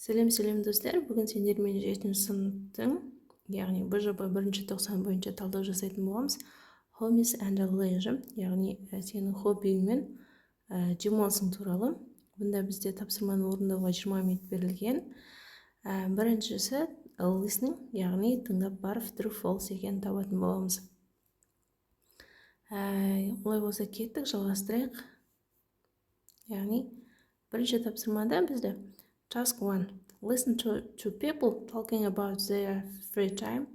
Сәлем достар, бүгін сендермен 7 сыныптың, яғни БЖБ 1-тоқсан бойынша талдау жасайтын боламыз. Hobbies and Leisure, яғни сенің хоббиіңмен демалысың туралы. Бұнда бізде тапсырманы орындауға 20 минут берілген. Біріншісі listening, яғни тыңдап барып true false екенін табатын боламыз. Олай болса кеттік, жалғастырайық. Яғни бірінші тапсырмада бізде Task 1. Listen to people talking about their free time.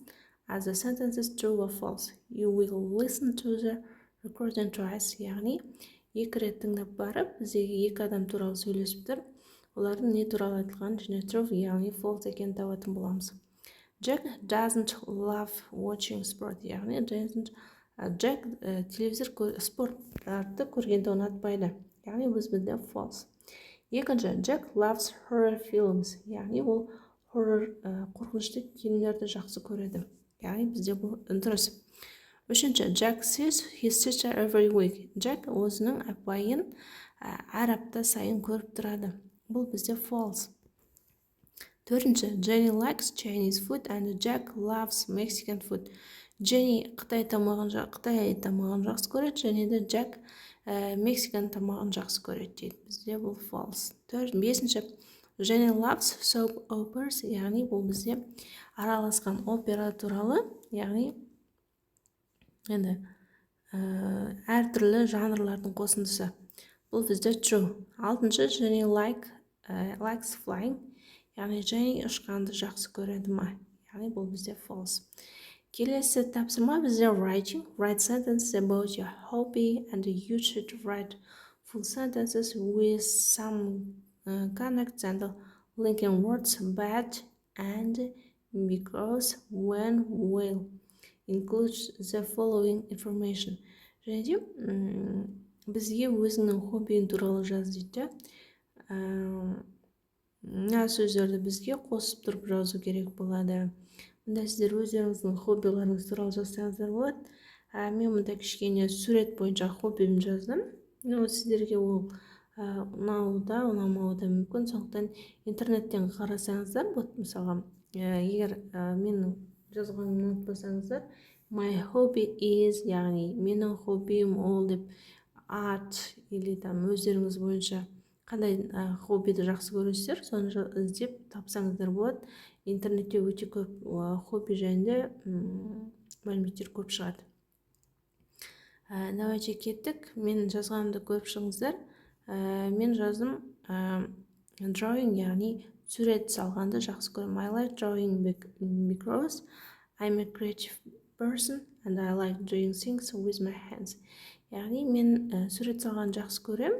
As the sentences true or false. You will listen to the recording twice. Яғни, екі рет тыңдап барып, біздегі екі адам туралы сөйлесіп тұр. Олардың не туралы айтылған және true, яғни false екенін табатын боламыз. Jack doesn't love watching sport. Яғни, Jack телевизор спорттарды көргенді ұнатпайды. Яғни, бізде false. Екінші, Jack loves horror films. Яғни, ол қорқынышты фильмдерді жақсы көреді. Яғни, бізде бұл дұрыс. Үшінші, Jack sees his sister every week. Jack өзінің апайын әр апта сайын көріп тұрады. Бұл бізде false. Төртінші, Jenny likes Chinese food and Jack loves Mexican food. Jenny Қытай тамағын жақсы көреді, және де Jack Мексикан тамағын жақсы көреді дейді. Бізде бұл false. Бесінші, Jenny loves soap operas, яғни бұл бізде араласқан опера туралы, яғни әртүрлі жанрлардың қосындысы. Бұл бізде true. Алтыншы, Jenny likes flying, яғни Jenny ұшқанды жақсы көреді ма? Яғни бұл бізде false. Келесі тапсырма бізде writing. Write sentences about your hobby and you should write full sentences with some connects and linking words but and because when will include the following information. Және де бізге өзіңнің хоббиің туралы жаз дейді. Мына сөздерді бізге қосып тұрып жазу керек болады. Мұнда сіздер өздеріңіздің хоббиларыңыз туралы жазсаңыздар болады. Мен мұнда кішкене сурет бойынша хоббим жаздым. Сіздерге ол ұнауда, ұнамауда мүмкін. Сондықтан интернеттен қарасаңыздар, мысалға, егер менің жазғанымды ұнатпасаңыздар, my hobby is, яғни менің хоббиім ол деп art или өздеріңіз бойынша қандай хоббиді жақсы көресіздер, соны іздеп тапсаңыздар болады. Интернетте өте көп хобби жайында мәліметтер көп шығады. Давайте кеттік. Мен жазғанымды көріп шығыңыздар. Мен жаздым drawing, яғни сурет салғанды жақсы көрем. I like drawing because I'm a creative person and I like doing things with my hands. Яғни мен сурет салғанды жақсы көрем.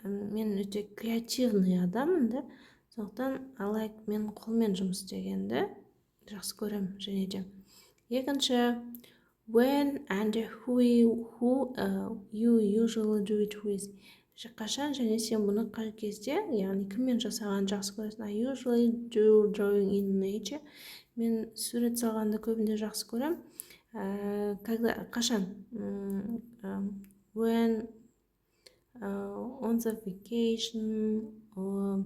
Мен өте креативный адаммын да. Сондықтан мен қолмен жұмыс істегенді жақсы көрем. Және де екінші, when and who you usually do it with. Қашан және сен бұны қай кезде, яғни кіммен жасаған жақсы көресің. I usually do drawing in nature. Мен сурет салғанды көбінде жақсы көрем. Қашан? When on the vacation or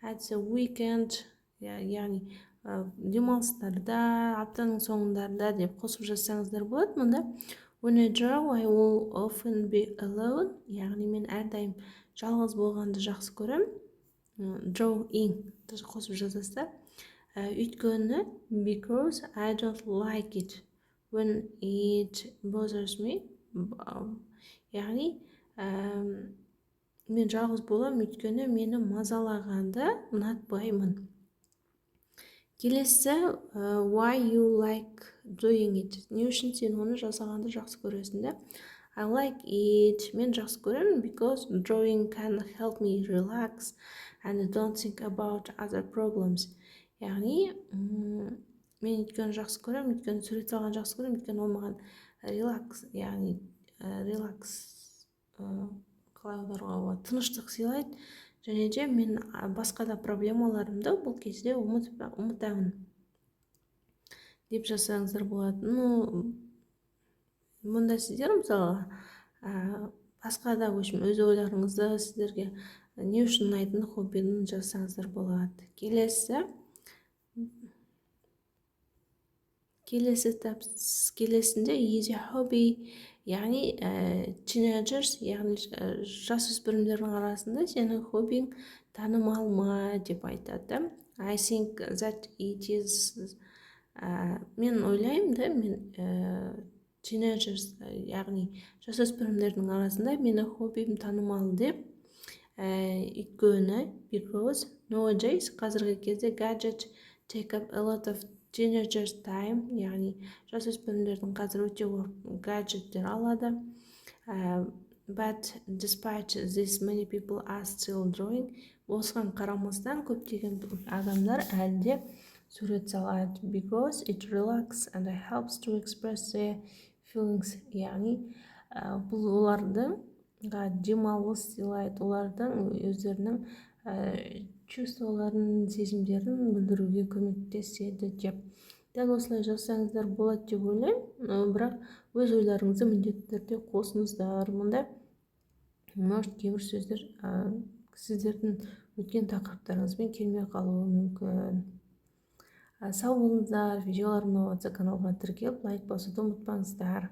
at the weekend, яғни демалыстарда, аптаның соңындарда деп қосып жазсаңыздар болады. Мұнда when I draw, I will often be alone. Яғни мен әрдайым жалғыз болғанды жақсы көрем. Drawing қосып жазасыздар. Өйткені because I don't like it when it bothers me. Яғни мен жалғыз болам, өйткені мені мазалағанды ұнатпаймын. Келесі, why you like doing it. Не үшін сен оны жасағанды жақсы көресің? I like it. Мен жақсы көрем because drawing can help me relax and don't think about other problems. Яғни, мен өйткені жақсы көрем, өйткені сурет салған жақсы көрем, өйткені ол маған тыныштық сыйлайды, және де мен басқа да проблемаларымды бұл кезде ұмытамын деп жасаңыздар болады. Мұнда сіздер мысалы басқа да өз ойларыңызды сіздерге не үшін ұнайтын хоббині жазсаңыздар болады. Келесінде is a hobby, яғни teenagers, яғни жасөспірімдердің арасында сенің хоббиң танымал ма деп айтады. I think that it is, мен ойлаймын да, мен teenagers, яғни жасөспірімдердің арасында менің хоббим танымал деп. Өйткені, because nowadays қазіргі кезде gadget take up a lot of teenagers time, яғни жасөспірімдердің қазір өте көп гаджеттер алады. But despite this, many people are still drawing. Осыған қарамастан көптеген адамдар әлде сурет салады. Because it relaxes and helps to express their feelings. Яғни бұл олардың демалыс сыйлайды, олардың өздерінің чувстволарын, сезімдерін білдіруге көмектеседі деп. Дәл осылай жазсаңыздар болады деп ойлаймын, бірақ өз ойларыңызды міндетті түрде қосыңыздар. Мұнда может кейбір сөздер сіздердің өткен тақырыптарыңызбен келмей қалуы мүмкін. Сау болыңыздар. Видеоларымды каналға тіркеліп лайк басуды ұмытпаңыздар.